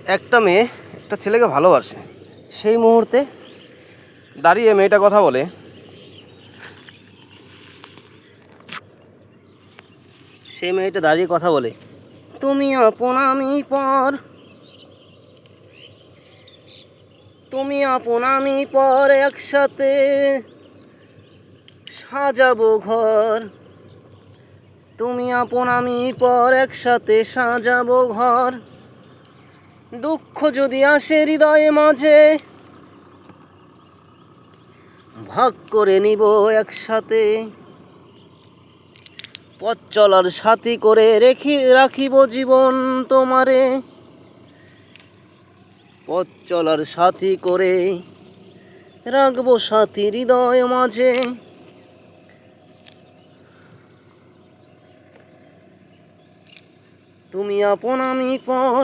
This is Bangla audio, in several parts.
একটা মেয়ে একটা ছেলেকে ভালোবাসে, সেই মুহূর্তে দাঁড়িয়ে মেয়েটা কথা বলে, সেই মেয়েটা দাঁড়িয়ে কথা বলে, তুমি আপন আমি পর, তুমি আপন আমি পর, একসাথে সাজাবো ঘর। তুমি আপন আমি পর, একসাথে সাজাবো ঘর। দুঃখ যদি আসে হৃদয়ে মাঝে, ভাগ করে নিব একসাথে। পথ চলার সাথী করে রাখিব জীবন তোমারে। পথ চলার সাথী করে রাখবো সাথী হৃদয় মাঝে। তুমি আপন আমি পর,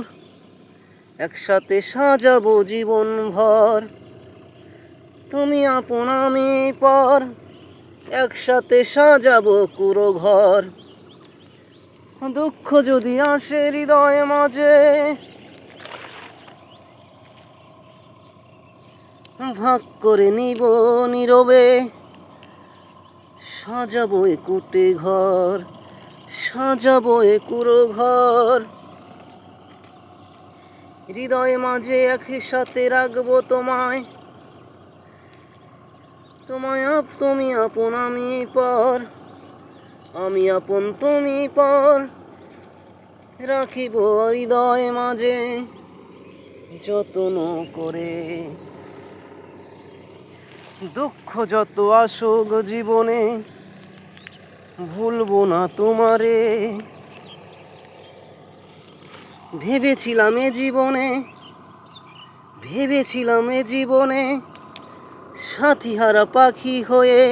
একসাথে সাজাবো জীবন ভর। তুমি আপন আমি পর, একসাথে সাজাবো পুরো ঘর। দুঃখ যদি আসে হৃদয় মাঝে, ভাগ করে নিব নীরবে। সাজাবো এ কুটে ঘর, সাজাবো এ কুড়ো ঘর। হৃদয় মাঝে একই সাথে রাখবো তোমায়। তুমি আপন আমি পর, আমি আপন তুমি পর। রাখিব হৃদয় মাঝে যত্ন করে। দুঃখ যত আসুক জীবনে, ভুলবো না তোমারে। ভেবেছিলাম এ জীবনে, ভেবেছিলাম এ জীবনে, সাথী হারা পাখি হয়ে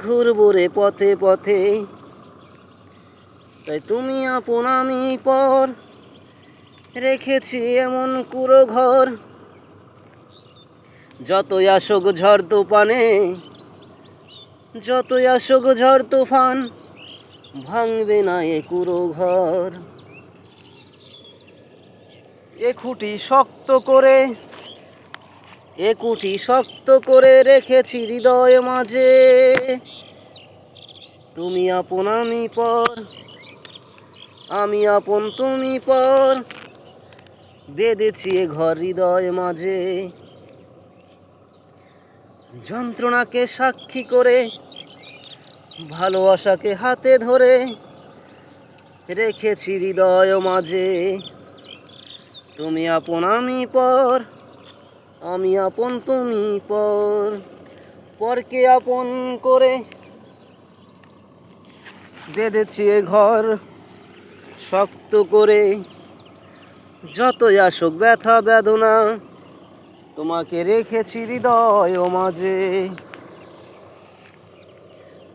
ঘুরবো রে পথে পথে। তাই তুমি আপন আমি পর, রেখেছি এমন কুড়ো ঘর। যতই আসুক ঝড় তুফানে, যতই আসুক ঝড় তুফান, ভাঙবে না এ কুড়ো ঘর। এ খুঁটি শক্ত করে, এ কুঠি শক্ত করে রেখেছি হৃদয় মাঝে। তুমি আপন আমি পর, আমি আপন তুমি পর। বেঁধেছি এ ঘর হৃদয় মাঝে। যন্ত্রণাকে সাক্ষী করে, ভালোবাসাকে হাতে ধরে রেখেছি হৃদয় মাঝে। তুমি আপন আমি পর, আমি আপন তুমি পর। পরকে আপন করে বেঁধেছি এ ঘর শক্ত করে। যতই আসুক ব্যথা বেদনা, তোমাকে রেখেছি হৃদয় মাঝে।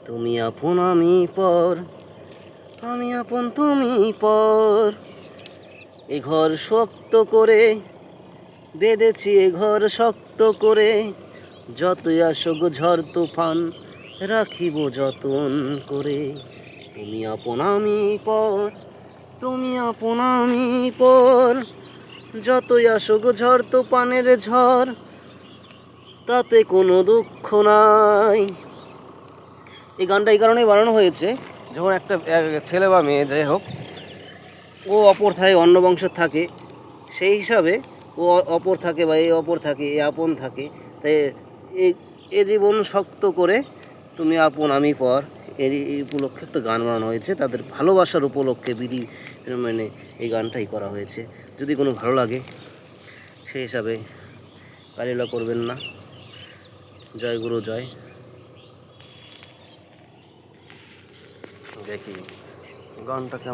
তুমি আপন আমি পর, আমি আপন তুমি পর। এ ঘর শক্ত করে বেঁধেছি, এ ঘর শক্ত করে। যতই আসুক ঝড় তুফান, রাখিব যতন করে। তুমি আপন আমি পর, তুমি আপন আমি পর। যতই আসুক ঝড় তুফানের ঝড়, তাতে কোনো দুঃখ নাই। এই গানটা এই কারণেই বানানো হয়েছে, যখন একটা ছেলে বা মেয়ে যাই হোক, ও অপর থাকে, অন্য বংশের থাকে, সেই হিসাবে ও অপর থাকে বা এই অপর থাকে, এ আপন থাকে। তাই এ জীবন শক্ত করে তুমি আপন আমি পর, এই উপলক্ষে একটা গান বানানো হয়েছে। তাদের ভালোবাসার উপলক্ষে মানে এই গানটাই করা হয়েছে। যদি কোনো ভালো লাগে সেই হিসাবে কালিলা করবেন না। জয় গুরু জয়। দেখি গানটা কেমন।